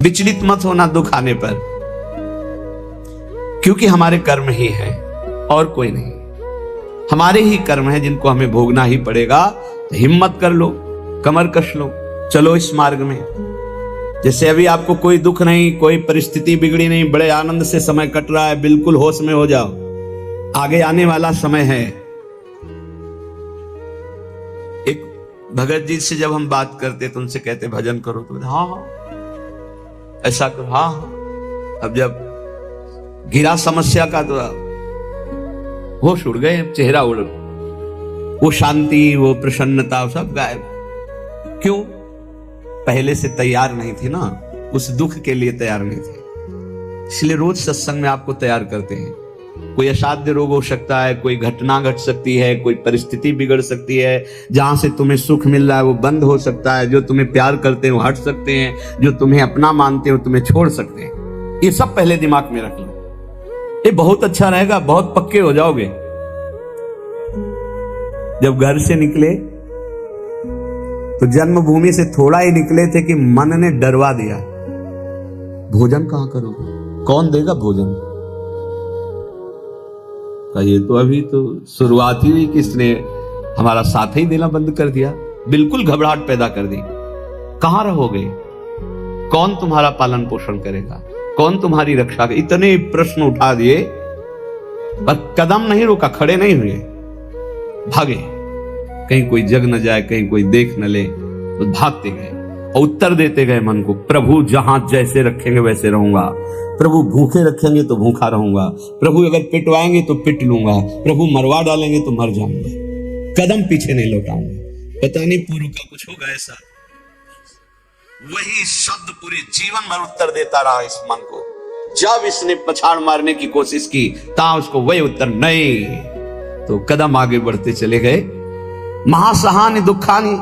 विचलित मत होना दुख आने पर, क्योंकि हमारे कर्म ही हैं और कोई नहीं। हमारे ही कर्म हैं जिनको हमें भोगना ही पड़ेगा। तो हिम्मत कर लो, कमर कस लो, चलो इस मार्ग में। जैसे अभी आपको कोई दुख नहीं, कोई परिस्थिति बिगड़ी नहीं, बड़े आनंद से समय कट रहा है, बिल्कुल होश में हो जाओ, आगे आने वाला समय है। एक भगत जी से जब हम बात करते तो उनसे कहते भजन करो, तो हाँ हाँ ऐसा करो, हाँ हाँ। अब जब गिरा समस्या का तो होश उड़ गए, चेहरा उड़, वो शांति, वो प्रसन्नता सब गायब। क्यों? पहले से तैयार नहीं थे ना, उस दुख के लिए तैयार नहीं थे। इसलिए रोज सत्संग में आपको तैयार करते हैं। कोई असाध्य रोग हो सकता है, कोई घटना घट सकती है, कोई परिस्थिति बिगड़ सकती है, जहां से तुम्हें सुख मिल रहा है वो बंद हो सकता है, जो तुम्हें प्यार करते हो हट सकते हैं, जो तुम्हें अपना मानते हो तुम्हें छोड़ सकते हैं। ये सब पहले दिमाग में रख लो, ये बहुत अच्छा रहेगा, बहुत पक्के हो जाओगे। जब घर से निकले तो जन्मभूमि से थोड़ा ही निकले थे कि मन ने डरवा दिया, भोजन कहां करोगे, कौन देगा भोजन? ये तो अभी तो शुरुआत ही हुई, किसने हमारा साथ ही देना बंद कर दिया, बिल्कुल घबराहट पैदा कर दी। कहां रहोगे, कौन तुम्हारा पालन पोषण करेगा, कौन तुम्हारी रक्षा करेगा? इतने प्रश्न उठा दिए पर कदम नहीं रोका, खड़े नहीं हुए, भागे। कहीं कोई जग न जाए, कहीं कोई देख न ले, तो भागते गए और उत्तर देते गए मन को, प्रभु जहां जैसे रखेंगे वैसे रहूंगा, प्रभु भूखे रखेंगे तो भूखा रहूंगा, प्रभु अगर पिटवाएंगे तो पिट लूंगा, प्रभु मरवा डालेंगे तो मर जाऊंगा, कदम पीछे नहीं लौटाऊंगा। पता नहीं पूर्व का कुछ होगा ऐसा। वही शब्द पूरे जीवन भर उत्तर देता रहा इस मन को। जब इसने पछाड़ मारने की कोशिश की ता उसको वही उत्तर नहीं, तो कदम आगे बढ़ते चले गए। महासहानि दुखानि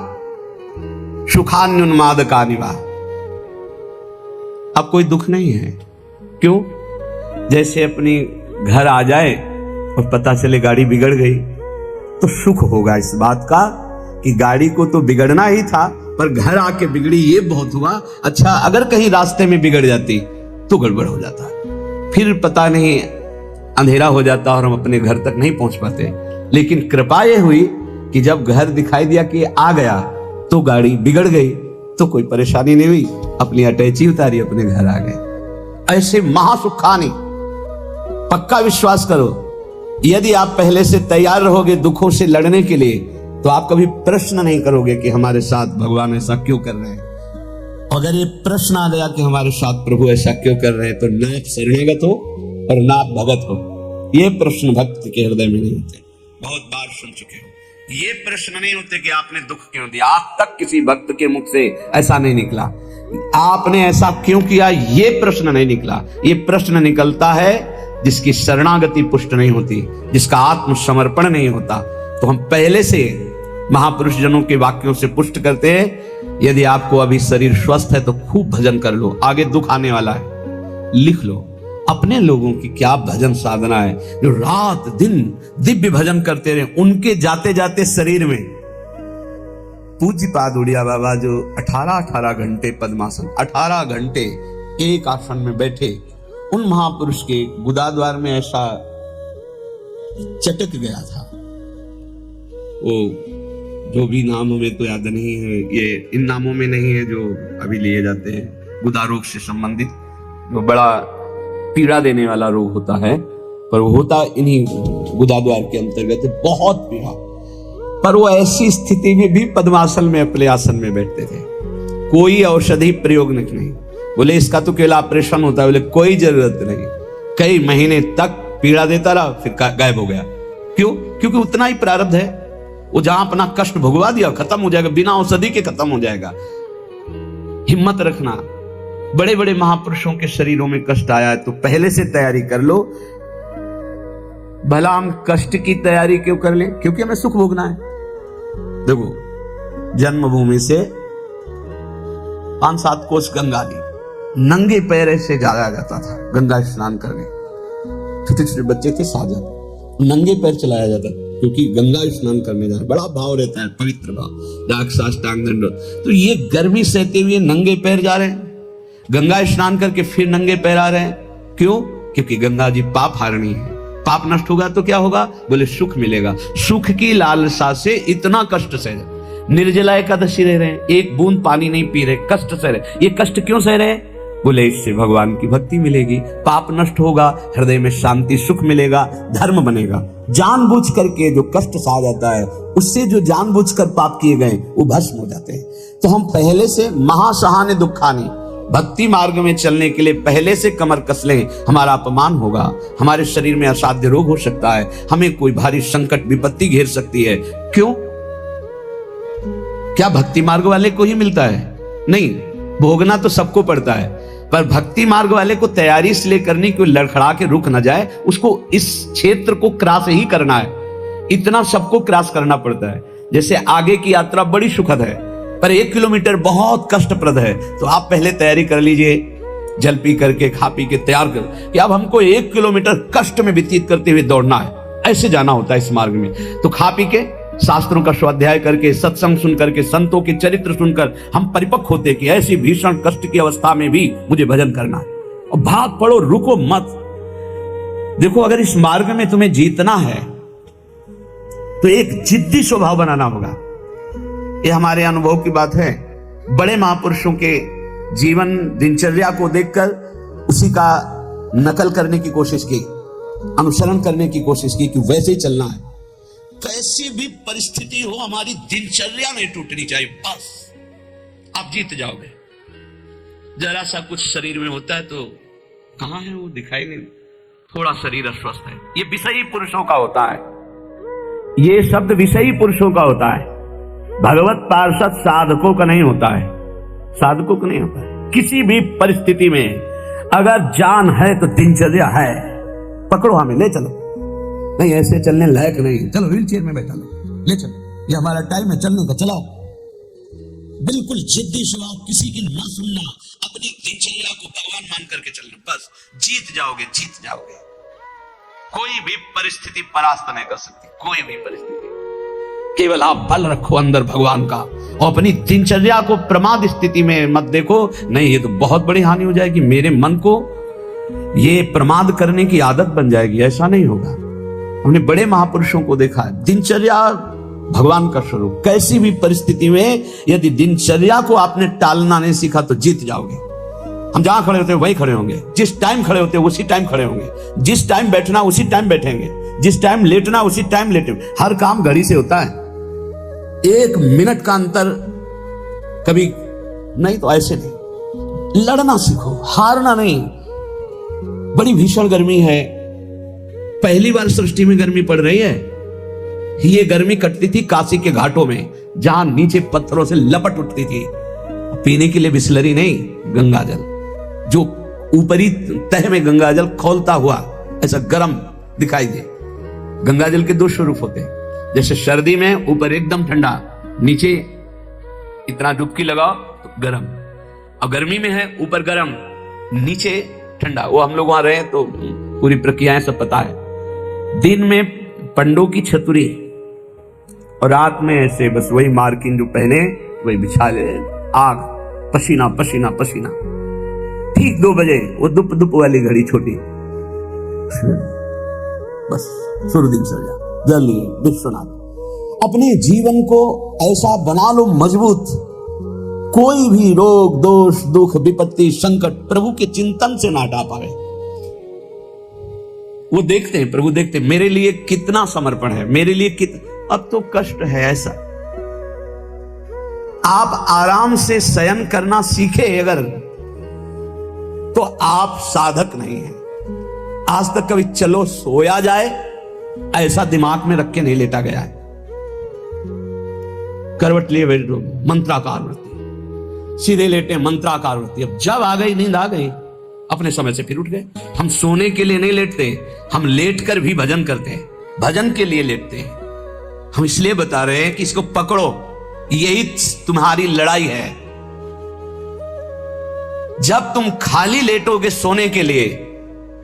सुखान्युन्मादकानि वा। अब कोई दुख नहीं है। क्यों? जैसे अपनी घर आ जाए और पता चले गाड़ी बिगड़ गई, तो सुख होगा इस बात का कि गाड़ी को तो बिगड़ना ही था, पर घर आके बिगड़ी ये बहुत हुआ। अच्छा, अगर कहीं रास्ते में बिगड़ जाती तो गड़बड़ हो जाता, फिर पता नहीं अंधेरा हो जाता और हम अपने घर तक नहीं पहुंच पाते। लेकिन कृपा ये हुई कि जब घर दिखाई दिया कि आ गया, तो गाड़ी बिगड़ गई तो कोई परेशानी नहीं हुई, अपनी अटैची उतारी, अपने घर आ गए। ऐसे महासुखानी, पक्का विश्वास करो, यदि आप पहले से तैयार रहोगे दुखों से लड़ने के लिए, तो आप कभी प्रश्न नहीं करोगे कि हमारे साथ भगवान ऐसा क्यों कर रहे हैं। अगर ये प्रश्न आ गया कि हमारे साथ प्रभु ऐसा क्यों कर रहे हैं, तो ना आप शरणागत हो और ना आप भगत हो। ये प्रश्न भक्त के हृदय में नहीं होते। बहुत बार सुन चुके हो, ये प्रश्न नहीं होते कि आपने दुख क्यों दिया। आज तक किसी भक्त के मुख से ऐसा नहीं निकला, आपने ऐसा क्यों किया, ये प्रश्न नहीं निकला। ये प्रश्न निकलता है जिसकी शरणागति पुष्ट नहीं होती, जिसका आत्मसमर्पण नहीं होता। तो हम पहले से महापुरुष जनों के वाक्यों से पुष्ट करते हैं। यदि आपको अभी शरीर स्वस्थ है तो खूब भजन कर लो, आगे दुख आने वाला है। लिख लो अपने लोगों की क्या भजन साधना है, जो रात दिन दिव्य भजन करते रहे। उनके जाते जाते शरीर में पूज्यपाद उड़िया बाबा जो 18 घंटे पद्मासन, 18 घंटे एक आसन में बैठे, उन महापुरुष के गुदाद्वार में ऐसा चटक गया था। वो जो भी नाम हमें तो याद नहीं है, ये इन नामों में नहीं है जो अभी लिए जाते हैं, गुदा रोग से संबंधित, जो बड़ा पीड़ा देने वाला रोग होता है, पर वो होता इन्हीं गुदाद्वार के अंतर्गत, बहुत पीड़ा। पर वो ऐसी स्थिति में भी पद्मासन में अपने आसन में बैठते थे, कोई औषधि प्रयोग नहीं। बोले इसका तो केवल ऑपरेशन होता है, बोले कोई जरूरत नहीं। कई महीने तक पीड़ा देता रहा, फिर गायब हो गया। क्यों? क्योंकि उतना ही प्रारब्ध है। वो जहां अपना कष्ट भुगवा दिया खत्म हो जाएगा, बिना औषधि के खत्म हो जाएगा। हिम्मत रखना। बड़े बड़े महापुरुषों के शरीरों में कष्ट आया है तो पहले से तैयारी कर लो। भला हम कष्ट की तैयारी क्यों कर लें? क्योंकि हमें सुख भोगना है। देखो, जन्मभूमि से 5-7 कोस गंगा दी, नंगे पैर से जाया जाता था गंगा स्नान करने। छोटे छोटे बच्चे थे, साजन, नंगे पैर चलाया जाता, क्योंकि गंगा स्नान करने जा रहे, बड़ा भाव रहता है, पवित्र भाव, दाक्षाष्टांग दंड। तो ये गर्मी सहते हुए नंगे पैर जा रहे हैं। गंगा स्नान करके फिर नंगे पैर आ रहे हैं। क्यों? क्योंकि गंगा जी पाप हारणी है। पाप नष्ट होगा तो क्या होगा? बोले सुख मिलेगा। सुख की लालसा से इतना कष्ट सह रहे। निर्जला एकादशी रह रहे हैं, एक बूंद पानी नहीं पी रहे, कष्ट सह रहे। ये कष्ट क्यों सह रहे? बोले इससे भगवान की भक्ति मिलेगी, पाप नष्ट होगा, हृदय में शांति सुख मिलेगा, धर्म बनेगा। जानबूझ करके जो कष्ट सहा जाता है, उससे जो जानबूझकर पाप किए गए वो भस्म हो जाते हैं। तो हम पहले से महासहाने दुखानी, भक्ति मार्ग में चलने के लिए पहले से कमर कस लें। हमारा अपमान होगा, हमारे शरीर में असाध्य रोग हो सकता है, हमें कोई भारी संकट विपत्ति घेर सकती है। क्यों? क्या भक्ति मार्ग वाले को ही मिलता है? नहीं, भोगना तो सबको पड़ता है, पर भक्ति मार्ग वाले को तैयारी इसलिए करनी कि लड़खड़ा के रुक न जाए, उसको इस क्षेत्र को क्रॉस ही करना है। इतना सबको क्रॉस करना पड़ता है। जैसे आगे की यात्रा बड़ी सुखद है, पर 1 किलोमीटर बहुत कष्टप्रद है, तो आप पहले तैयारी कर लीजिए, जल पी करके खा पी के तैयार कर कि अब हमको 1 किलोमीटर कष्ट में व्यतीत करते हुए दौड़ना है। ऐसे जाना होता है इस मार्ग में। तो खा पी के शास्त्रों का स्वाध्याय करके, सत्संग सुन करके, संतों के चरित्र सुनकर हम परिपक्व होते कि ऐसी भीषण कष्ट की अवस्था में भी मुझे भजन करना है। और भाग पड़ो, रुको मत। देखो, अगर इस मार्ग में तुम्हें जीतना है तो एक जिद्दी स्वभाव बनाना होगा। ये हमारे अनुभव की बात है। बड़े महापुरुषों के जीवन दिनचर्या को देखकर उसी का नकल करने की कोशिश की, अनुसरण करने की कोशिश की कि वैसे ही चलना है। कैसी भी परिस्थिति हो, हमारी दिनचर्या नहीं टूटनी चाहिए, बस आप जीत जाओगे। जरा सा कुछ शरीर में होता है तो कहां है वो, दिखाई नहीं, थोड़ा शरीर अस्वस्थ है, ये विषयी पुरुषों का होता है। ये शब्द विषयी पुरुषों का होता है, भगवत पार्षद साधकों का नहीं होता है। साधकों का नहीं होता है। किसी भी परिस्थिति में अगर जान है तो दिनचर्या है, पकड़ो, हमें ले चलो। नहीं, ऐसे चलने लायक नहीं, चलो व्हील चेयर में बैठा लो, ले चलो, ये हमारा टाइम है चलने का, चलाओ। बिल्कुल जिद्दी स्वभाव, किसी की ना सुनना, अपनी दिनचर्या को भगवान मान करके चलना, बस जीत जाओगे, जीत जाओगे। कोई भी परिस्थिति परास्त नहीं कर सकती, कोई भी परिस्थिति। केवल आप बल रखो अंदर भगवान का, और अपनी दिनचर्या को प्रमाद स्थिति में मत देखो। नहीं, ये तो बहुत बड़ी हानि हो जाएगी, मेरे मन को ये प्रमाद करने की आदत बन जाएगी। ऐसा नहीं होगा। हमने बड़े महापुरुषों को देखा है, दिनचर्या भगवान का स्वरूप। कैसी भी परिस्थिति में यदि दिनचर्या को आपने टालना नहीं सीखा तो जीत जाओगे। हम जहां खड़े होते हैं वहीं खड़े होंगे, जिस टाइम खड़े होते हैं उसी टाइम खड़े होंगे, जिस टाइम बैठना उसी टाइम बैठेंगे, जिस टाइम लेटना उसी टाइम लेटेंगे। हर काम घड़ी से होता है, 1 मिनट का अंतर कभी नहीं। तो ऐसे नहीं, लड़ना सीखो, हारना नहीं। बड़ी भीषण गर्मी है, पहली बार सृष्टि में गर्मी पड़ रही है। ये गर्मी कटती थी काशी के घाटों में, जहां नीचे पत्थरों से लपट उठती थी। पीने के लिए बिस्लरी नहीं, गंगा जल, जो ऊपरी तह में गंगा जल खौलता हुआ ऐसा गर्म दिखाई दे। गंगा जल के 2 स्वरूप होते हैं। जैसे सर्दी में ऊपर एकदम ठंडा, नीचे इतना डुबकी लगाओ तो गर्म। अब गर्मी में है ऊपर गर्म, नीचे ठंडा। वो हम लोग वहां रहे तो पूरी प्रक्रियाएं सब पता है। दिन में पंडों की छतुरी और रात में ऐसे बस वही मार्किन जो पहने वही बिछा ले, आग, पसीना पसीना पसीना। ठीक 2 बजे वो दुप दुप वाली घड़ी छोटी, बस शुरू दिनचर्या जल्दी विश्वनाथ। अपने जीवन को ऐसा बना लो मजबूत, कोई भी रोग दोष दुख विपत्ति संकट प्रभु के चिंतन से ना हटा पाए। वो देखते हैं, प्रभु देखते हैं मेरे लिए कितना समर्पण है, मेरे लिए कितना। अब तो कष्ट है ऐसा, आप आराम से शयन करना सीखे अगर, तो आप साधक नहीं हैं। आज तक कभी चलो सोया जाए ऐसा दिमाग में रख के नहीं लेटा गया है। करवट लिए बैठो, मंत्राकार वृत्ति, सीधे लेटे मंत्राकार वृत्ति। अब जब आ गई नींद आ गई, अपने समय से फिर उठ गए। हम सोने के लिए नहीं लेटते, हम लेटकर भी भजन करते हैं, भजन के लिए लेटते हैं। हम इसलिए बता रहे हैं कि इसको पकड़ो, यही तुम्हारी लड़ाई है। जब तुम खाली लेटोगे सोने के लिए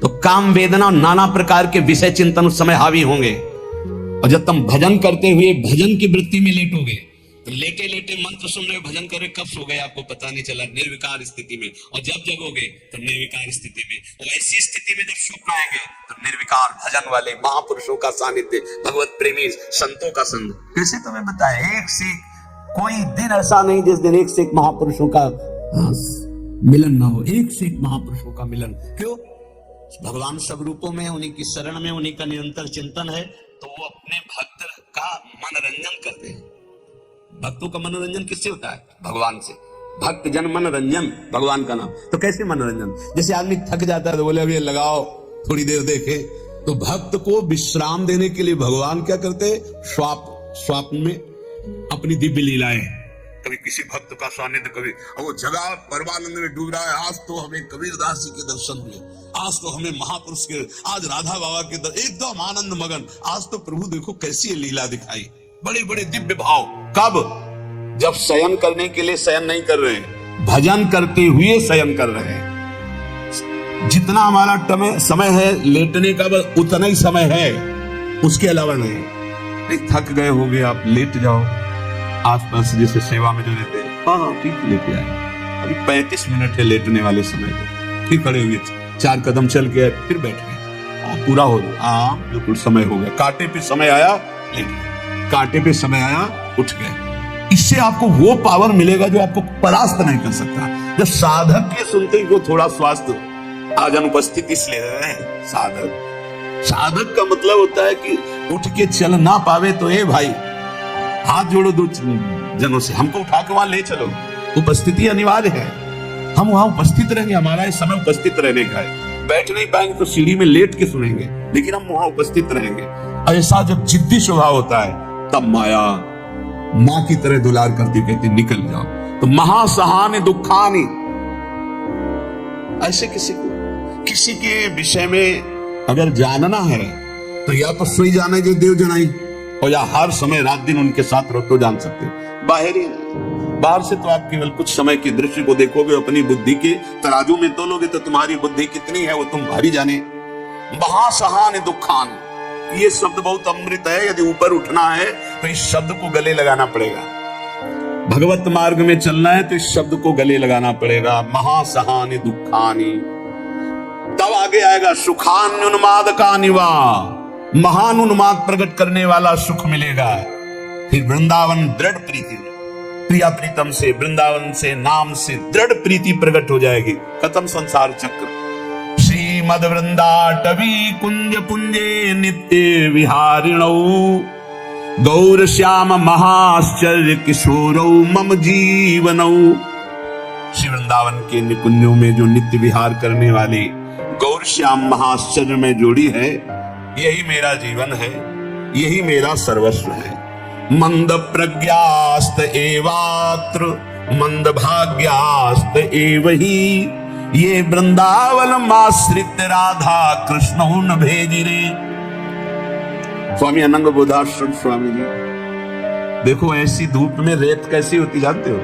तो काम वेदना और नाना प्रकार के विषय चिंतन उस समय हावी होंगे, और जब तुम भजन करते हुए भजन की वृत्ति में लेटोगे तो लेटे लेटे मंत्र सुन रहे, भजन कर रहे, कब सो गए आपको पता नहीं चला, निर्विकार स्थिति में। और जब जगोगे तो निर्विकार स्थिति में। और ऐसी स्थिति में जब स्वप्न आएंगे तो निर्विकार भजन वाले महापुरुषों का सानिध्य, भगवत प्रेमी संतों का संग। कैसे तुम्हें बताए, एक से कोई दिन ऐसा नहीं जिस दिन एक से एक महापुरुषों का मिलन ना हो, एक से एक महापुरुषों का मिलन। क्यों? भगवान सब रूपों में, उन्हीं की शरण में, उन्हीं का निरंतर चिंतन है, तो वो अपने भक्त का मनोरंजन करते हैं। भक्तों का मनोरंजन किससे होता है? भगवान से। भक्त जन मनोरंजन भगवान का नाम। तो कैसे मनोरंजन? जैसे आदमी थक जाता है तो बोले अभी लगाओ थोड़ी देर देखे। तो भक्त को विश्राम देने के लिए भगवान क्या करते हैं? स्वाप में अपनी दिव्य लीलाएं। कभी किसी भक्त का सानिध्य, कभी वो जगह परमानंद में डूब रहा है, आज तो हमें कबीरदास जी के दर्शन हुए, आज तो हमें महापुरुष के, आज राधा बाबा के एकदम आनंद मगन, आज तो प्रभु देखो कैसी लीला दिखाई, बड़े बड़े दिव्य भाव। कब? जब शयन करने के लिए शयन नहीं कर रहे, भजन करते हुए शयन कर रहे हैं। जितना हमारा समय है लेटने का, बस उतना ही समय है, उसके अलावा नहीं। थक गए होगे आप, लेट जाओ। आसपास जैसे सेवा में जो रहते हैं, हाँ ठीक लेटे आए, अभी 35 मिनट है लेटने वाले समय को, फिर खड़े हुए 4 कदम चल के फिर बैठ गए, पूरा हो गया। हाँ बिल्कुल समय हो गया, कांटे पे समय आया लेट गए, कांटे पे समय आया उठ गए। इससे आपको वो पावर मिलेगा जो आपको परास्त नहीं कर सकता। जब साधक के सुनते ही को थोड़ा स्वास्थ्य, आज अनुपस्थित इसलिए है साधक का मतलब होता है कि उठ के चल ना पावे तो ए भाई हाथ जोड़ो दो जनों से, हमको उठा के वहां ले चलो। उपस्थिति अनिवार्य है, हम वहां उपस्थित रहेंगे, हमारा इस समय उपस्थित रहने का है। बैठ नहीं पाएंगे तो सीढ़ी में लेट के सुनेंगे, लेकिन हम वहां उपस्थित रहेंगे। ऐसा जब जिद्दी स्वभाव होता है तब माया मां की तरह दुलार करती कहती निकल जाओ। तो महासहानि दुखानि, ऐसे किसी के विषय में अगर जानना है तो या तो सोई जाना जो देव जनाई, और या हर समय रात दिन उनके साथ रहो तो जान सकते हो। बाहर से तो आप केवल कुछ समय की दृष्टि को देखोगे, अपनी बुद्धि के तराजू में तोलोगे तो तुम्हारी बुद्धि कितनी है वो तुम भारी जाने। महासहानि दुखानि, ये शब्द बहुत अमृत है। यदि ऊपर उठना है तो इस शब्द को गले लगाना पड़ेगा। भगवत मार्ग में चलना है तो इस शब्द को गले लगाना पड़ेगा। महासहानि दुखानि, तब आगे आएगा सुखान्युन्मादकानि वा, महान उन्माद प्रकट करने वाला सुख मिलेगा। फिर वृंदावन दृढ़ प्रीति, प्रिया प्रीतम से, वृंदावन से, नाम से दृढ़ प्रीति प्रकट हो जाएगी। खत्म संसार चक्र। श्रीमद वृंदाटवी कुंज पुंजे नित्य विहारिणौ, गौर श्याम महाश्चर्य किशोरौ मम जीवनौ। श्री वृंदावन के निकुंजों में जो नित्य विहार करने वाली गौर श्याम महाश्चर्य में जोड़ी है, यही मेरा जीवन है, यही मेरा सर्वस्व है। मंद प्रज्ञास्त एवात्र मंद भाग्यास्त एवही, ये वृंदावन माश्रित राधा कृष्ण न भेजिरे। स्वामी अनंग बोधाश्रम स्वामी जी, देखो ऐसी धूप में रेत कैसी होती जानते हो?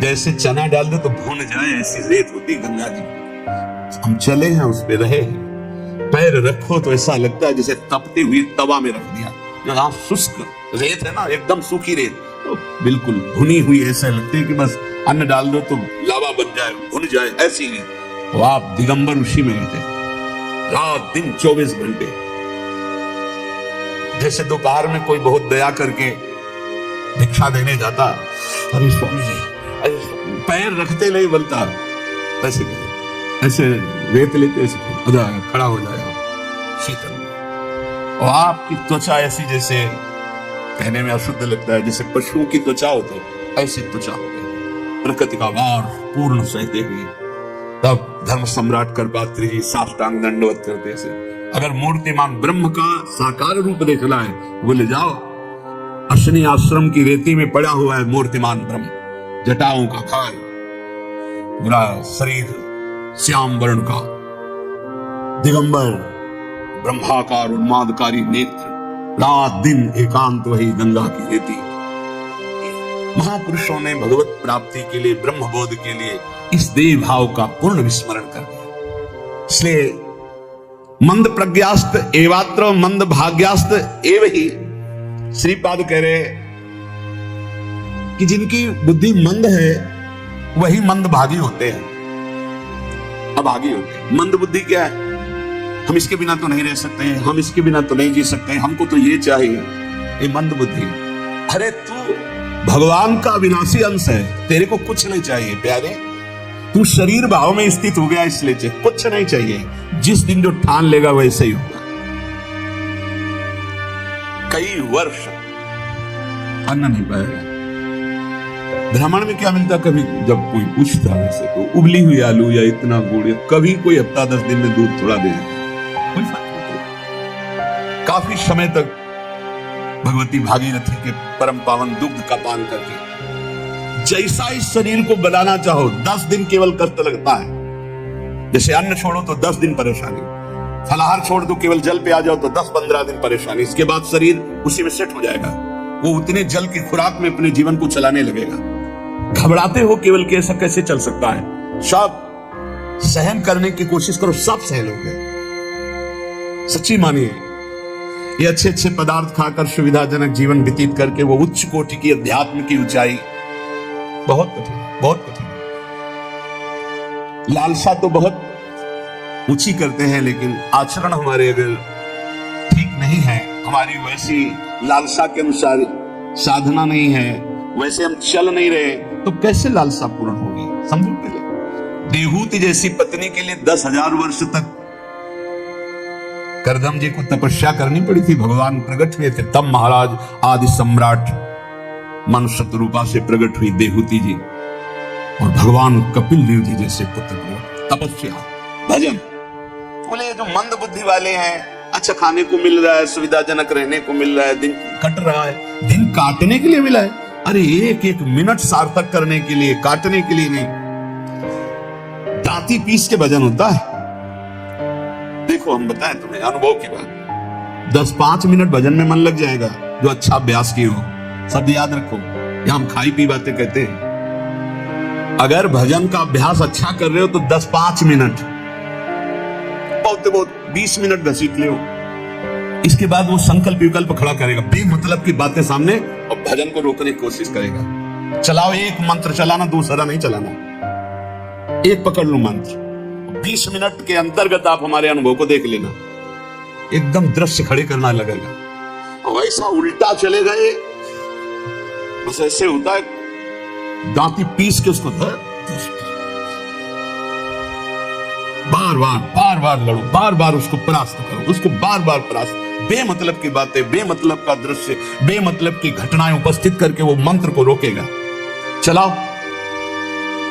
जैसे चना डाल दो तो भून जाए, ऐसी रेत होती गंगा जी। हम चले हैं उस पे रहे, पैर रखो तो ऐसा लगता है जैसे तपती हुई तवा में रख दिया। जहाँ शुष्क रेत है ना, एकदम सूखी रेत, तो बिल्कुल भुनी हुई, ऐसा लगती है कि बस अन्न डाल दो तो लावा बन जाए, भुन जाए, ऐसी रेत। तो आप दिगंबर ऋषि में रहते, रात दिन 24 घंटे। जैसे दोपहर में कोई बहुत दया करके भिक्षा देने जाता, अरे स्वामी जी पैर रखते नहीं बनता, ऐसे रेत लेते, ऐसे खड़ा हो जाएगा शीतल। और आपकी त्वचा ऐसी जैसे कहने में अशुद्ध लगता है, जैसे पशुओं की त्वचा हो तो ऐसी त्वचा हो गई। प्रकृति का वार पूर्ण सहते हुए तब धर्म सम्राट करपात्री जी साष्टांग दंडवत करते से, अगर मूर्तिमान ब्रह्म का साकार रूप देखना है बोले जाओ, अश्विनी आश्रम की रेती में पड़ा हुआ है मूर्तिमान ब्रह्म, जटाओं का खाल, पूरा शरीर श्याम वर्ण का, दिगंबर, ब्रह्माकार उन्मादकारी नेत्र, रात दिन एकांत वही गंगा की रेती। महापुरुषों ने भगवत प्राप्ति के लिए, ब्रह्म बोध के लिए इस देव भाव का पूर्ण विस्मरण कर दिया। इसलिए मंद प्रज्ञास्त एवात्र मंद भाग्यास्त एव ही, श्रीपाद कह रहे कि जिनकी बुद्धि मंद है वही मंदभागी होते हैं, अभागी होते हैं। मंद बुद्धि क्या है? हम इसके बिना तो नहीं रह सकते, हम इसके बिना तो नहीं जी सकते, हमको तो ये चाहिए, ये मंद बुद्धि। अरे तू भगवान का अविनाशी अंश है, तेरे को कुछ नहीं चाहिए प्यारे, तू शरीर भाव में स्थित हो गया, इसलिए कुछ नहीं चाहिए। जिस दिन जो ठान लेगा वैसे ही होगा। कई वर्ष अन्न नहीं पाएगा। ब्राह्मण में क्या मिलता? कभी जब कोई पूछता वैसे तो उबली हुई आलू या इतना गुड़, कभी कोई हफ्ता 10 दिन में दूध थोड़ा दे, कोई फर्क नहीं। काफी समय तक भगवती भागीरथी के परम पावन दुग्ध का पान करके जैसा इस शरीर को बनाना चाहो 10 दिन केवल कष्ट लगता है। जैसे अन्न छोड़ो तो 10 दिन परेशानी, फलाहार छोड़ दो, केवल जल पे आ जाओ तो 10-15 दिन परेशानी, इसके बाद शरीर उसी में सेट हो जाएगा। वो उतने जल की खुराक में अपने जीवन को चलाने लगेगा। घबराते हो केवल कि ऐसा कैसे चल सकता है? सब सहन करने की कोशिश करो, सब सहन हो गए। सच्ची मानिए, ये अच्छे अच्छे पदार्थ खाकर सुविधाजनक जीवन व्यतीत करके वो उच्च कोटि की अध्यात्म की ऊंचाई बहुत कठिन है, बहुत कठिन है। लालसा तो बहुत ऊंची करते हैं, लेकिन आचरण हमारे अगर ठीक नहीं है, हमारी वैसी लालसा के अनुसार साधना नहीं है, वैसे हम चल नहीं रहे, तो कैसे लालसा पूर्ण होगी? समझो पहले। देहूति जैसी पत्नी के लिए 10,000 वर्ष तक करदम जी को तपस्या करनी पड़ी थी। भगवान प्रकट हुए थे तब महाराज आदि सम्राट मनुष्य रूपा से प्रकट हुई देहूति जी, और भगवान कपिल देव जी जैसे पुत्र प्रकट। तपस्या, भजन। बोले जो मंद बुद्धि वाले हैं, अच्छा खाने को मिल रहा है, सुविधाजनक रहने को मिल रहा है, दिन कट रहा है, दिन काटने के लिए मिला है। अरे एक एक मिनट सार्थक करने के लिए, काटने के लिए नहीं। दांती पीस के भजन होता है। देखो हम बताएं तुम्हें अनुभव की बात, 10-5 मिनट भजन में मन लग जाएगा जो अच्छा अभ्यास की हो। सब याद रखो, यहां हम खाई पी बातें कहते हैं। अगर भजन का अभ्यास अच्छा कर रहे हो तो 10-5 मिनट, बहुत 20 मिनट घसीट ले। इसके बाद वो संकल्प विकल्प खड़ा करेगा, बेमतलब की बातें सामने, और भजन को रोकने की कोशिश करेगा। चलाओ एक मंत्र चलाना, दूसरा नहीं चलाना, एक पकड़ लो मंत्र। 20 मिनट के अंतर्गत आप हमारे अनुभव को देख लेना, एकदम दृश्य खड़े करना लगेगा। वैसा उल्टा चले गए, बस ऐसे होता है, दांती पीस के उसको बार बार लड़ो, बार बार उसको परास्त करो, उसको बार बार परास्त। बेमतलब की बातें, बेमतलब का दृश्य, बेमतलब की घटनाएं उपस्थित करके वो मंत्र को रोकेगा। चलाओ,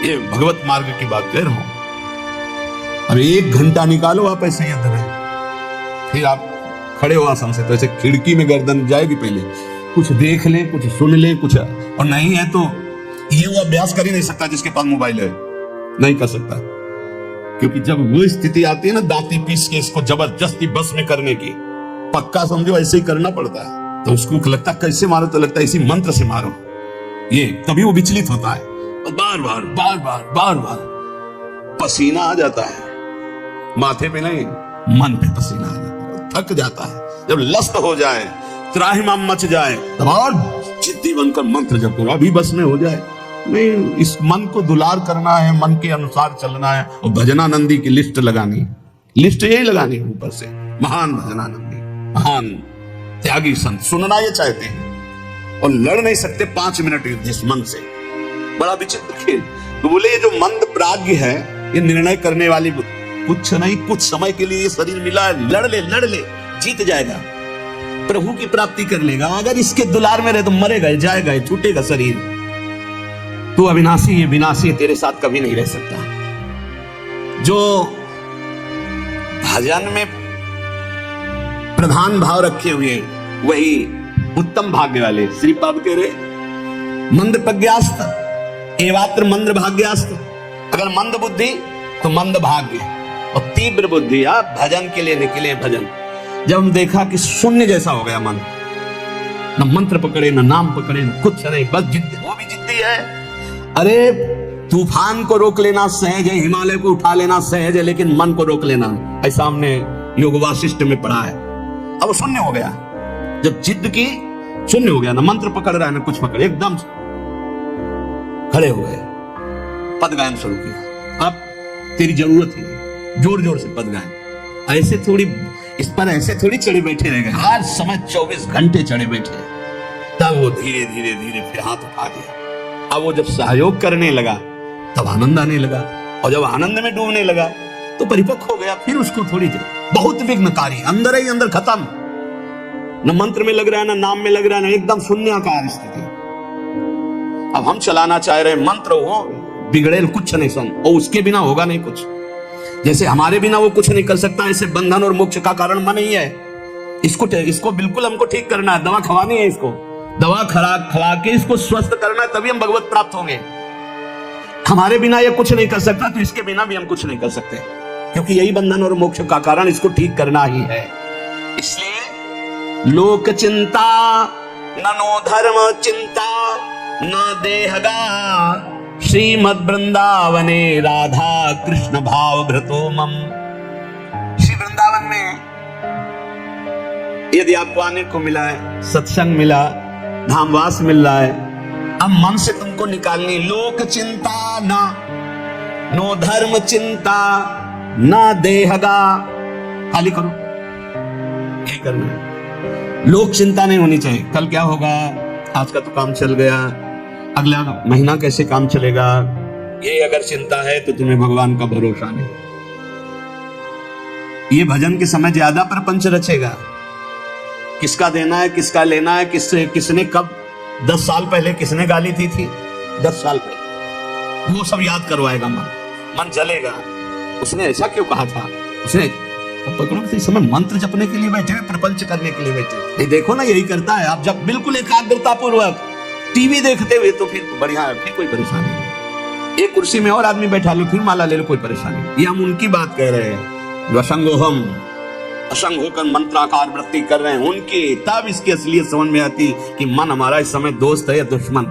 ये भगवत मार्ग की बात कह रहा हूं। अब 1 घंटा निकालो आप ऐसे ही अंदर में, फिर आप खड़े हो आसन से, तो ऐसे खिड़की में गर्दन जाएगी, पहले कुछ देख लें, कुछ सुन लें, कुछ, और नहीं है तो ये वो अभ्यास कर ही नहीं सकता जिसके पास मोबाइल है, नहीं कर सकता। क्योंकि जब वो स्थिति आती है ना दांती पीस के इसको जबरदस्ती बस में करने की, पक्का समझो ऐसे ही करना पड़ता है। तो उसको लगता है कैसे मारो, तो लगता है इसी मंत्र से मारो, ये तभी वो विचलित होता है। और बार बार पसीना आ जाता है, माथे पे नहीं मन पे पसीना आ जाता है, थक जाता है। जब लस्त हो जाए, त्राहिमाम मच जाए, तब और जिद्दी बनकर मंत्र जप करो, अभी बस में हो जाए। नहीं, इस मन को दुलार करना है, मन के अनुसार चलना है, और भजनानंदी की लिस्ट लगानी, लिस्ट यही लगानी ऊपर से। महान भजनानंदी, महान त्यागी संत, सुनना ये चाहते हैं और लड़ नहीं सकते 5 मिनट जिस मन से। बड़ा विचित्र खेल। तो बोले ये जो मंद प्राज्ञ है, ये निर्णय करने वाली कुछ नहीं, कुछ समय के लिए ये शरीर मिला है, लड़ ले, जीत जाएगा, प्रभु की प्राप्ति कर लेगा। अगर इसके दुलार में रहे तो मरेगा, जाएगा, छूटेगा शरीर। तू अविनाशी है, विनाशी है, तेरे साथ कभी नहीं रह सकता। जो भजन में प्रधान भाव रखे हुए वही उत्तम भाग्य वाले। श्री पाद कह रहे मंद प्रज्ञास्त एवात्र मंद भाग्यास्त। अगर मंद बुद्धि तो मंद भाग्य, और तीव्र बुद्धि आप भजन के लिए निकले। भजन जब हम देखा कि शून्य जैसा हो गया मन, न मंत्र पकड़े, न नाम पकड़े, न कुछ नहीं, बस जिद्दी, वो भी जिद्दी है। अरे तूफान को रोक लेना सहज है, हिमालय को उठा लेना सहज है, लेकिन मन को रोक लेना, ऐसा हमने योग वासिष्ठ में पढ़ा है। अब शून्य हो गया, जब जिद की शून्य हो गया, ना मंत्र पकड़ रहा है ना कुछ पकड़, एकदम खड़े हो गए, पद गायन शुरू किया। अब तेरी जरूरत ही, जोर जोर से पद गायन। ऐसे थोड़ी इस पर ऐसे थोड़ी चढ़े बैठे रह गए, हर समय 24 घंटे चढ़े बैठे। तब वो धीरे धीरे धीरे फिर हाथ उठा दिया। अब वो जब सहयोग करने लगा तब आनंद आने लगा, और जब आनंद में डूबने लगा तो परिपक्व हो गया। फिर उसको थोड़ी देर बहुत विघ्नकारी, अंदर ही अंदर खत्म, न मंत्र में लग रहा है, न नाम में लग रहा है, न एकदम शून्याकार स्थिति। अब हम चलाना चाह रहे मंत्र, हो बिगड़े कुछ नहीं सुन, और उसके बिना होगा नहीं कुछ। जैसे हमारे बिना वो कुछ नहीं कर सकता, ऐसे बंधन और मोक्ष का कारण मन ही है। इसको बिल्कुल हमको ठीक करना है, दवा खवानी है, इसको दवा खवा के इसको स्वस्थ करना है, तभी हम भगवत प्राप्त होंगे। हमारे बिना ये कुछ नहीं कर सकता, तो इसके बिना भी हम कुछ नहीं कर सकते, क्योंकि यही बंधन और मोक्ष का कारण, इसको ठीक करना ही है। इसलिए लोक चिंता ननो धर्म चिंता न देहगा, श्रीमद् वृंदावने राधा कृष्ण भाव भृतो मम। श्री वृंदावन में यदि आपको आने को मिला है, सत्संग मिला, धामवास मिल रहा है, अब मन से तुमको निकालनी लोक चिंता ना, नो धर्म चिंता ना देहगा, खाली करो, यही करना है। लोक चिंता नहीं होनी चाहिए, कल क्या होगा, आज का तो काम चल गया, अगला महीना कैसे काम चलेगा, ये अगर चिंता है तो तुम्हें भगवान का भरोसा नहीं। ये भजन के समय ज्यादा प्रपंच रचेगा, किसका देना है, किसका लेना है, किसने कब 10 साल पहले किसने गाली दी थी, 10 साल पहले, वो सब याद करवाएगा। मन जलेगा, उसने ऐसा क्यों कहा था, उसने पकड़ो। इस समय मंत्र जपने के लिए बैठे हुए, प्रपंच करने के लिए बैठे। ये देखो ना, यही करता है। आप जब बिल्कुल एकाग्रता पूर्वक टीवी देखते हुए तो फिर बढ़िया है, फिर कोई परेशानी नहीं। एक कुर्सी में और आदमी बैठा लो, फिर माला ले लो, कोई परेशानी नहीं। ये हम उनकी बात कह रहे हैं जो असंगोहम, असंग होकर मंत्राकार वृत्ति कर रहे हैं, उनकी। तब इसकी असलियत समझ में आती कि मन हमारा इस समय दोस्त है या दुश्मन।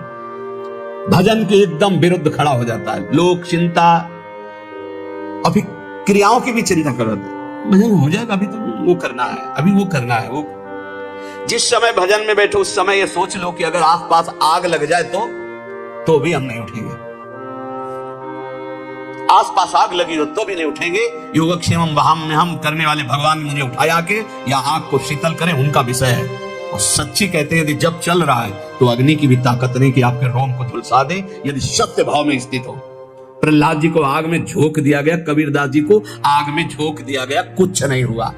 भजन के एकदम विरुद्ध खड़ा हो जाता है। लोक चिंता, अभी क्रियाओं की भी चिंता करो, भजन हो जाएगा, अभी तो वो करना है, अभी वो करना है। वो जिस समय भजन में बैठो उस समय ये सोच लो कि अगर आसपास आग लग जाए तो भी हम नहीं उठेंगे। आसपास आग लगी हो तो भी नहीं उठेंगे। योगक्षेमम वहाम में हम करने वाले भगवान मुझे उठाया के या आग को शीतल करें, उनका विषय है। और सच्ची कहते हैं, यदि जब चल रहा है तो अग्नि की भी ताकत नहीं कि आपके रोम को झुलसा दे, यदि सत्य भाव में स्थित हो। प्रहलाद जी को आग में झोंक दिया गया, कबीरदास जी को आग में झोंक दिया गया, कुछ नहीं हुआ,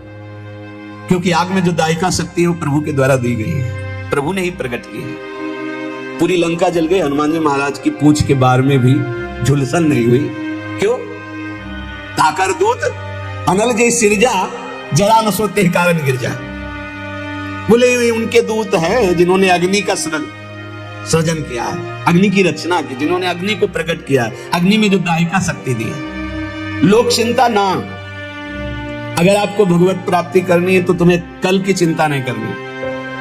क्योंकि आग में जो दायिका शक्ति है वो प्रभु के द्वारा दी गई है, प्रभु ने ही प्रकट की है। पूरी लंका जल गई, हनुमान जी महाराज की पूंछ के बार में भी झुलसन नहीं हुई। क्यों? ताकर दूत अनल जय सिरजा, जरा न सोते कारण गिर जा। बोले उनके दूत हैं जिन्होंने अग्नि का सृजन किया है, अग्नि की रचना की, जिन्होंने अग्नि को प्रकट किया है, अग्नि में जो दायिका शक्ति दी है। लोक चिंता ना, अगर आपको भगवत प्राप्ति करनी है तो तुम्हें कल की चिंता नहीं करनी,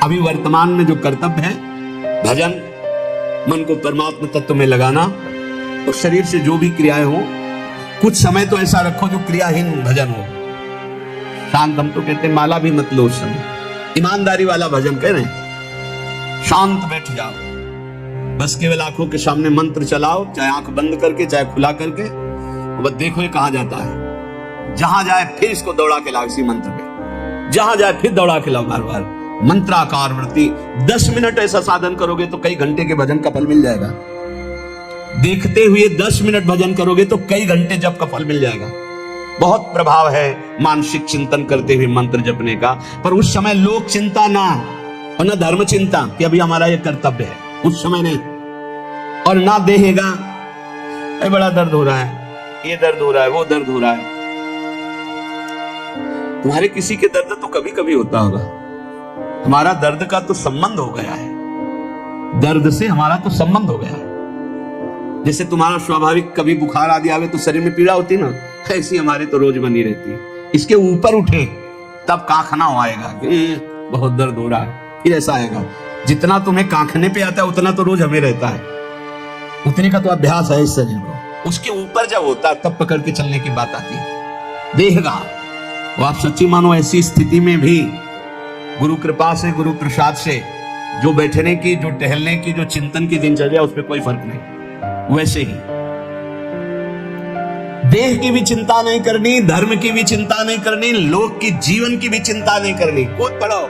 अभी वर्तमान में जो कर्तव्य है, भजन, मन को परमात्मा तत्व में लगाना, और शरीर से जो भी क्रियाएं हो, कुछ समय तो ऐसा रखो जो क्रियाहीन भजन हो। शांत, हम तो कहते हैं माला भी मत लो उस समय, ईमानदारी वाला भजन कह रहे हैं। शांत बैठ जाओ, बस केवल आंखों के सामने मंत्र चलाओ, चाहे आंख बंद करके चाहे खुला करके, बस देखो ये कहां जाता है। जहां जाए फिर इसको दौड़ा के लाओ, इसी मंत्र पे जहां जाए फिर दौड़ा के लाओ बार बार। मंत्राकार वृत्ति 10 मिनट ऐसा साधन करोगे तो कई घंटे के भजन का फल मिल जाएगा। देखते हुए 10 मिनट भजन करोगे तो कई घंटे जप का फल मिल जाएगा। बहुत प्रभाव है मानसिक चिंतन करते हुए मंत्र जपने का। पर उस समय लोक चिंता ना, और ना धर्म चिंता कि अभी हमारा ये कर्तव्य है, उस समय नहीं। और ना देहेगा, बड़ा दर्द हो रहा है, ये दर्द हो रहा है, वो दर्द हो रहा है। तुम्हारे किसी के दर्द तो कभी कभी होता होगा, हमारा दर्द का तो संबंध हो गया है, दर्द से हमारा तो संबंध हो गया है। जैसे तुम्हारा स्वाभाविक कभी बुखार आदि आवे तो शरीर में पीड़ा होती ना, ऐसी हमारी तो रोज बनी रहती है। इसके ऊपर उठे तब कांखना आएगा कि बहुत दर्द हो रहा है, फिर ऐसा आएगा। जितना तुम्हें कांखने पे आता है उतना तो रोज हमें रहता है, उतने का तो अभ्यास है इस शरीर को। उसके ऊपर जब होता है तब पकड़ के चलने की बात आती है। देहगा वो आप सच्ची मानो, ऐसी स्थिति में भी गुरु कृपा से, गुरु प्रसाद से जो बैठने की, जो टहलने की, जो चिंतन की दिनचर्या, उस पर कोई फर्क नहीं। वैसे ही देह की भी चिंता नहीं करनी, धर्म की भी चिंता नहीं करनी, लोक की जीवन की भी चिंता नहीं करनी। कूद पड़ो,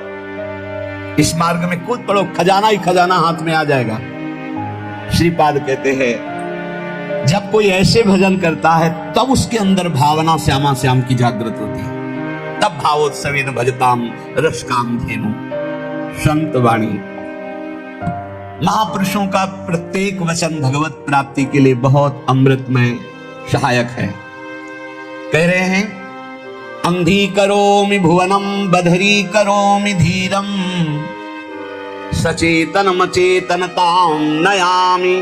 इस मार्ग में कूद पड़ो, खजाना ही खजाना हाथ में आ जाएगा। श्रीपाद कहते हैं जब कोई ऐसे भजन करता है तब उसके अंदर भावना श्यामा श्याम की जागृत होती है, तब भावोत्सवेन भजताम रसकाम धेनु। संत वाणी, महापुरुषों का प्रत्येक वचन भगवत प्राप्ति के लिए बहुत अमृतमय सहायक है। कह रहे हैं अंधी करोमि भुवनम बधरी करोमि धीरम सचेतनम चेतनताम नयामि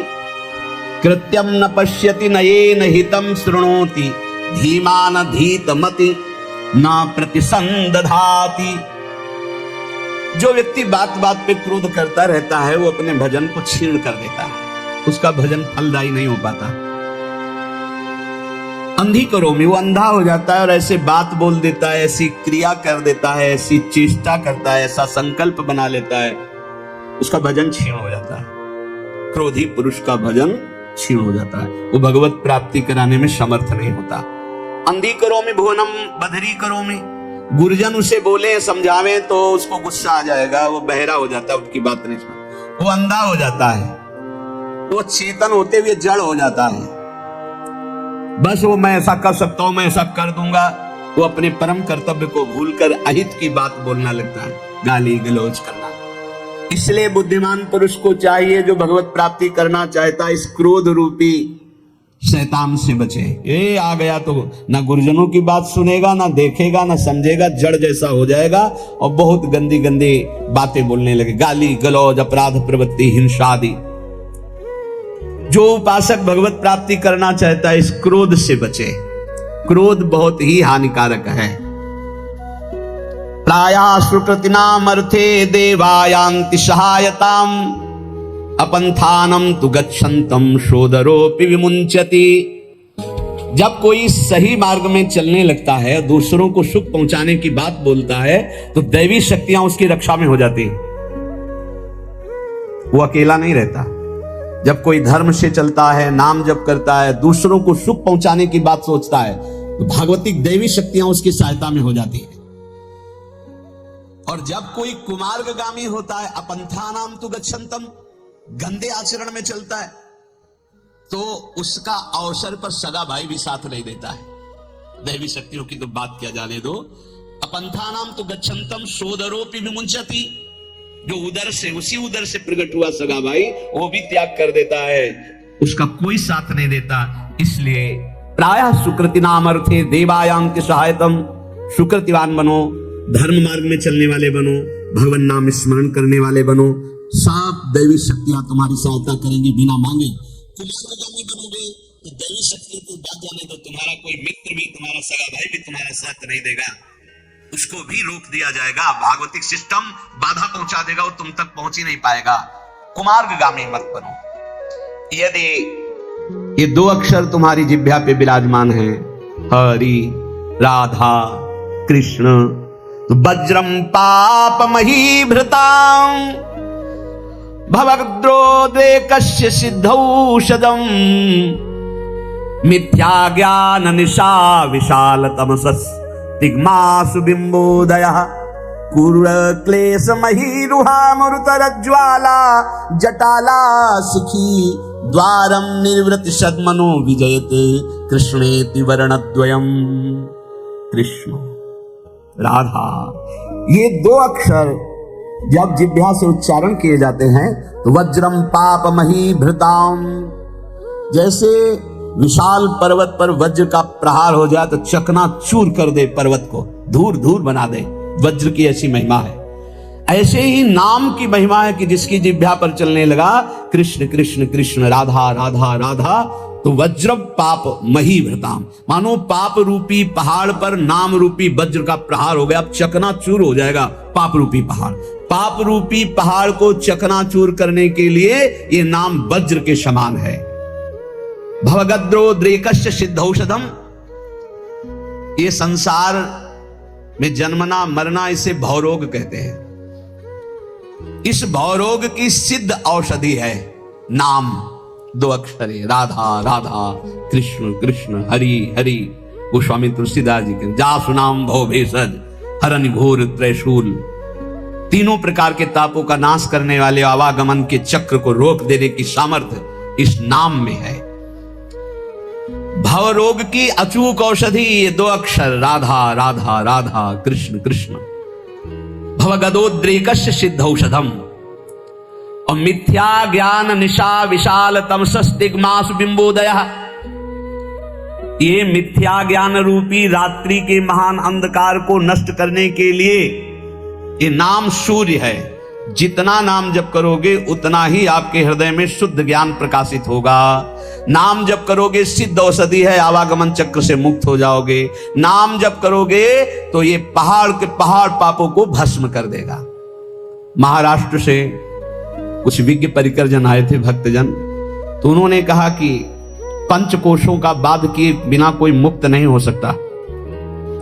कृत्यम न पश्यति नयेन हितं शृणोति धीमान धीतमति न प्रतिसंदधाति। जो व्यक्ति बात बात पे क्रोध करता रहता है वो अपने भजन को छीण कर देता है, उसका भजन फलदायी नहीं हो पाता। अंधी करोमि, वो अंधा हो जाता है और ऐसे बात बोल देता है, ऐसी क्रिया कर देता है, ऐसी चेष्टा करता है, ऐसा संकल्प बना लेता है, उसका भजन क्षीण हो जाता है। क्रोधी पुरुष का भजन क्षीण हो जाता है, वो भगवत प्राप्ति कराने में समर्थ नहीं होता। अंधी करोमि भुवनम बधरी करोमि, गुरुजन उसे बोले समझावे तो उसको गुस्सा आ जाएगा, वो बहरा हो जाता है, उसकी बात नहीं सुनता, वो अंधा हो जाता है, वो चेतन होते हुए जड़ हो जाता है। बस वो मैं ऐसा कर सकता हूं, मैं ऐसा कर दूंगा, वो अपने परम कर्तव्य को भूलकर अहित की बात बोलना लगता है, गाली गलौज करना। इसलिए बुद्धिमान पुरुष को चाहिए, जो भगवत प्राप्ति करना चाहता है, इस क्रोध रूपी शैतान से बचे। ये आ गया तो ना गुरुजनों की बात सुनेगा, ना देखेगा, ना समझेगा, जड़ जैसा हो जाएगा और बहुत गंदी गंदी बातें बोलने लगे, गाली गलौज, अपराध प्रवृत्ति, हिंसा आदि। जो उपासक भगवत प्राप्ति करना चाहता है इस क्रोध से बचे। क्रोध बहुत ही हानिकारक है। प्रायः सुकृतिनाम अर्थे देवायांति सहायताम अपंथानम तु गच्छन्तम शोदरोपि विमुंचति। जब कोई सही मार्ग में चलने लगता है, दूसरों को सुख पहुंचाने की बात बोलता है, तो दैवी शक्तियां उसकी रक्षा में हो जाती। वो अकेला नहीं रहता। जब कोई धर्म से चलता है, नाम जप करता है, दूसरों को सुख पहुंचाने की बात सोचता है, तो भागवतिक दैवी शक्तियां उसकी सहायता में हो जाती है। और जब कोई कुमार्गगामी होता है, अपंथानाम तु गच्छन्तम, गंदे आचरण में चलता है, तो उसका अवसर पर सगा भाई भी साथ नहीं देता है। दैवी शक्तियों की तो बात क्या जाने दो। अपंथानाम तु गच्छन्तम शोदरोपि विमुंचति, जो उधर से, उसी उधर से प्रकट हुआ सगा भाई, वो भी त्याग कर देता है, उसका कोई साथ नहीं देता। इसलिए प्रायः सुकृति नाम अर्थे देवायांति सहायतम, सुकृतिवान बनो, धर्म मार्ग में चलने वाले बनो, भगवान नाम स्मरण करने वाले बनो, सब दैवी शक्तियां तुम्हारी सहायता करेंगी बिना मांगे। कुमार्गगामी बनोगे तो दैवी शक्तियों को बात जाने दो, तुम्हारा कोई मित्र भी, तुम्हारा सगा भाई भी तुम्हारा साथ नहीं देगा, उसको भी रोक दिया जाएगा। भागवतिक सिस्टम बाधा पहुंचा देगा, वो तुम तक पहुंच ही नहीं पाएगा। कुमार्गगामी मत बनो। यदि ये दो अक्षर तुम्हारी जिह्वा पे विराजमान हैं, हरि राधा कृष्ण, तो वज्रम पापमही भृतां भवद्रोदेकस्य सिद्धौषधं मिथ्या ज्ञान निशा विशाल तमसस् तिग्मासु बिंबोदयः कुरुक्लेशमहीरुहा मरुतरज्ज्वाला जटाला शिखी द्वारम निर्वृति सद्मनो विजयते कृष्णेति वर्णद्वयम्। कृष्ण राधा, ये दो अक्षर जब जिह्वा से उच्चारण किए जाते हैं तो वज्रम पापमही भृताम, जैसे विशाल पर्वत पर वज्र का प्रहार हो जाए तो चकनाचूर कर दे, पर्वत को धूर धूर बना दे, वज्र की ऐसी महिमा है। ऐसे ही नाम की महिमा है कि जिसकी जिह्वा पर चलने लगा कृष्ण कृष्ण कृष्ण राधा राधा राधा, तो वज्र पाप मही भृताम, मानो पाप रूपी पहाड़ पर नाम रूपी वज्र का प्रहार हो गया, अब चकनाचूर हो जाएगा पाप रूपी पहाड़। पाप रूपी पहाड़ को चकनाचूर करने के लिए ये नाम वज्र के समान है। भवगद्रोद्रेकस्य सिद्धौषधम, ये संसार में जन्मना मरना, इसे भवरोग कहते हैं। इस भवरोग की सिद्ध औषधि है नाम। दो अक्षर है, राधा राधा, कृष्ण कृष्ण, हरि हरि। गोस्वामी तुलसीदास जी के जासु नाम भव भेषज हरन घोर त्रैशूल। तीनों प्रकार के तापों का नाश करने वाले आवागमन के चक्र को रोक देने की सामर्थ्य इस नाम में है। भव रोग की अचूक औषधि, ये दो अक्षर राधा राधा राधा, कृष्ण कृष्ण। भवगदोद्रेकस्य सिद्ध औषधम। और मिथ्या ज्ञान निशा विशाल तमसस दिग्मास बिंबोदय। ये मिथ्या ज्ञान रूपी रात्रि के महान अंधकार को नष्ट करने के लिए ये नाम सूर्य है। जितना नाम जप करोगे उतना ही आपके हृदय में शुद्ध ज्ञान प्रकाशित होगा। नाम जप करोगे सिद्ध औषधि है, आवागमन चक्र से मुक्त हो जाओगे। नाम जप करोगे तो ये पहाड़ के पहाड़ पापों को भस्म कर देगा। महाराष्ट्र से कुछ विज्ञ परिकर जन आए थे, भक्तजन, तो उन्होंने कहा कि पंचकोशों का बाध किए बिना कोई मुक्त नहीं हो सकता।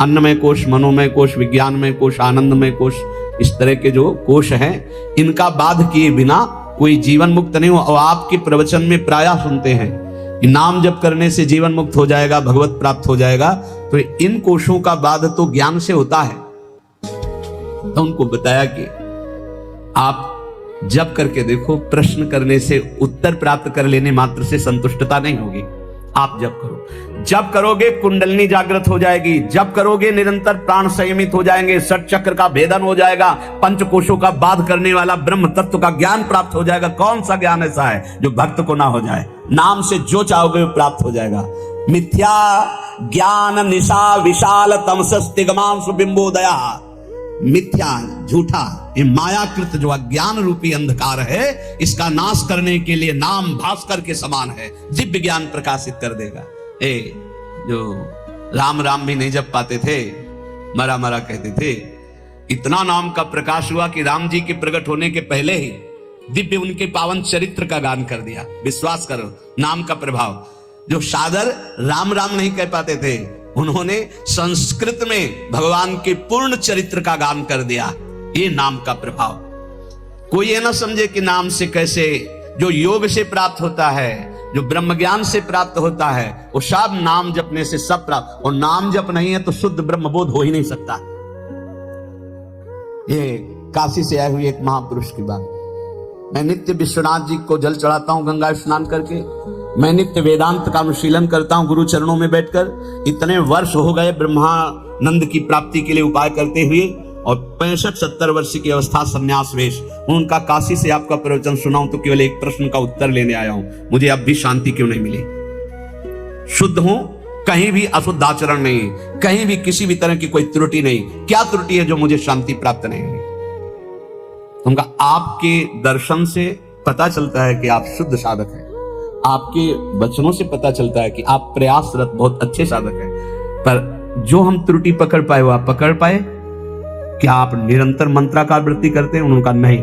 अन्नमय कोश, मनोमय कोश, विज्ञानमय कोश, आनंदमय कोश, इस तरह के जो कोश हैं इनका बाध किए बिना कोई जीवन मुक्त नहीं हो। और आपके प्रवचन में प्रायः सुनते हैं कि नाम जप करने से जीवन मुक्त हो जाएगा, भगवत प्राप्त हो जाएगा। तो इन कोशों का बाध तो ज्ञान से होता है। तो उनको बताया कि आप जप करके देखो, प्रश्न करने से उत्तर प्राप्त कर लेने मात्र से संतुष्टता नहीं होगी। आप जप करो, जप करोगे कुंडलिनी जागृत हो जाएगी, जप करोगे निरंतर प्राण संयमित हो जाएंगे, षट चक्र का भेदन हो जाएगा, पंचकोशों का बाध करने वाला ब्रह्म तत्व का ज्ञान प्राप्त हो जाएगा। कौन सा ज्ञान ऐसा है जो भक्त को ना हो जाए? नाम से जो चाहोगे वो प्राप्त हो जाएगा। मिथ्या ज्ञान निशा विशाल तमसस दिग्मांशु बिंबोदया। मिथ्या झूठा ये मायाकृत जो अज्ञान रूपी अंधकार है, इसका नाश करने के लिए नाम भास्कर के समान है, दिव्य ज्ञान प्रकाशित कर देगा। जो राम राम भी नहीं जप पाते थे, मरा मरा कहते थे, इतना नाम का प्रकाश हुआ कि राम जी के प्रकट होने के पहले ही दिव्य उनके पावन चरित्र का गान कर दिया। विश्वास करो, नाम का प्रभाव। जो सादर राम राम नहीं कह पाते थे, उन्होंने संस्कृत में भगवान के पूर्ण चरित्र का गान कर दिया। ये नाम का प्रभाव। कोई ये ना समझे कि नाम से कैसे, जो योग से प्राप्त होता है, जो ब्रह्म ज्ञान से प्राप्त होता है, वो सब नाम जपने से सब प्राप्त। और नाम जप नहीं है तो शुद्ध ब्रह्म बोध हो ही नहीं सकता। ये काशी से आए हुए एक महापुरुष की बात। मैं नित्य विश्वनाथ जी को जल चढ़ाता हूं गंगा स्नान करके। मैं नित्य वेदांत का अनुशीलन करता हूं गुरु चरणों में बैठकर। इतने वर्ष हो गए ब्रह्मानंद की प्राप्ति के लिए उपाय करते हुए, और 65-70 वर्ष की अवस्था संन्यास वेश। उनका काशी से आपका प्रवचन सुनाऊं तो केवल एक प्रश्न का उत्तर लेने आया हूं, मुझे अब भी शांति क्यों नहीं मिली? शुद्ध हूं, कहीं भी अशुद्ध आचरण नहीं, कहीं भी किसी भी तरह की कोई त्रुटि नहीं। क्या त्रुटि है जो मुझे शांति प्राप्त नहीं हुई? उनका आपके दर्शन से पता चलता है कि आप शुद्ध साधक हैं। आपके वचनों से पता चलता है कि आप प्रयासरत बहुत अच्छे साधक हैं। पर जो हम त्रुटि पकड़ पाए वो आप पकड़ पाए? क्या आप निरंतर मंत्राकार वृत्ति करते हैं? उनका नहीं,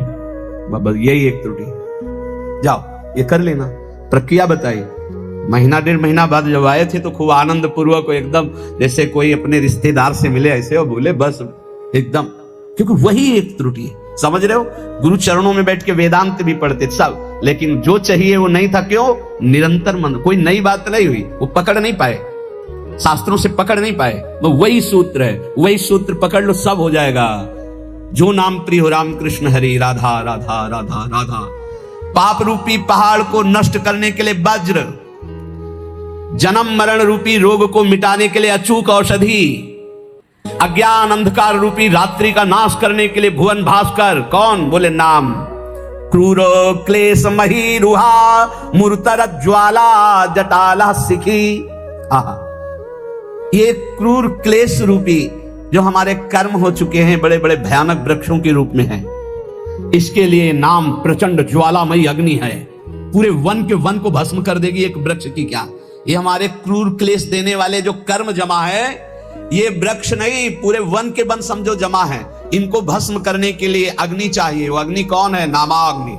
बस यही एक त्रुटि है। जाओ ये कर लेना। प्रक्रिया बताई। महीना 1.5 महीना बाद जब आए थे तो खूब आनंद पूर्वक एकदम जैसे कोई अपने रिश्तेदार से मिले ऐसे, और बोले बस एकदम, क्योंकि वही एक त्रुटि है। समझ रहे हो? गुरु चरणों में बैठ के वेदांत भी पढ़ते सब, लेकिन जो चाहिए वो नहीं था। क्यों? निरंतर मन, कोई नई बात नहीं हुई, वो पकड़ नहीं पाए, शास्त्रों से पकड़ नहीं पाए। वो वही सूत्र है, वही सूत्र पकड़ लो, सब हो जाएगा। जो नाम प्रिय हो राम कृष्ण हरि, राधा राधा राधा राधा। पाप रूपी पहाड़ को नष्ट करने के लिए वज्र, जन्म मरण रूपी रोग को मिटाने के लिए अचूक औषधि, अज्ञान अंधकार रूपी रात्रि का नाश करने के लिए भुवन भास्कर। कौन? बोले नाम। क्रूर क्लेश मही रुहा मूर्तर ज्वाला जटाला सिखी। ये क्रूर क्लेश रूपी जो हमारे कर्म हो चुके हैं, बड़े बड़े भयानक वृक्षों के रूप में हैं, इसके लिए नाम प्रचंड ज्वालामयी अग्नि है। पूरे वन के वन को भस्म कर देगी एक वृक्ष की। क्या ये हमारे क्रूर क्लेश देने वाले जो कर्म जमा है, ये वृक्ष नहीं, पूरे वन के वन समझो जमा है। इनको भस्म करने के लिए अग्नि चाहिए। वो अग्नि कौन है? नामाग्नि।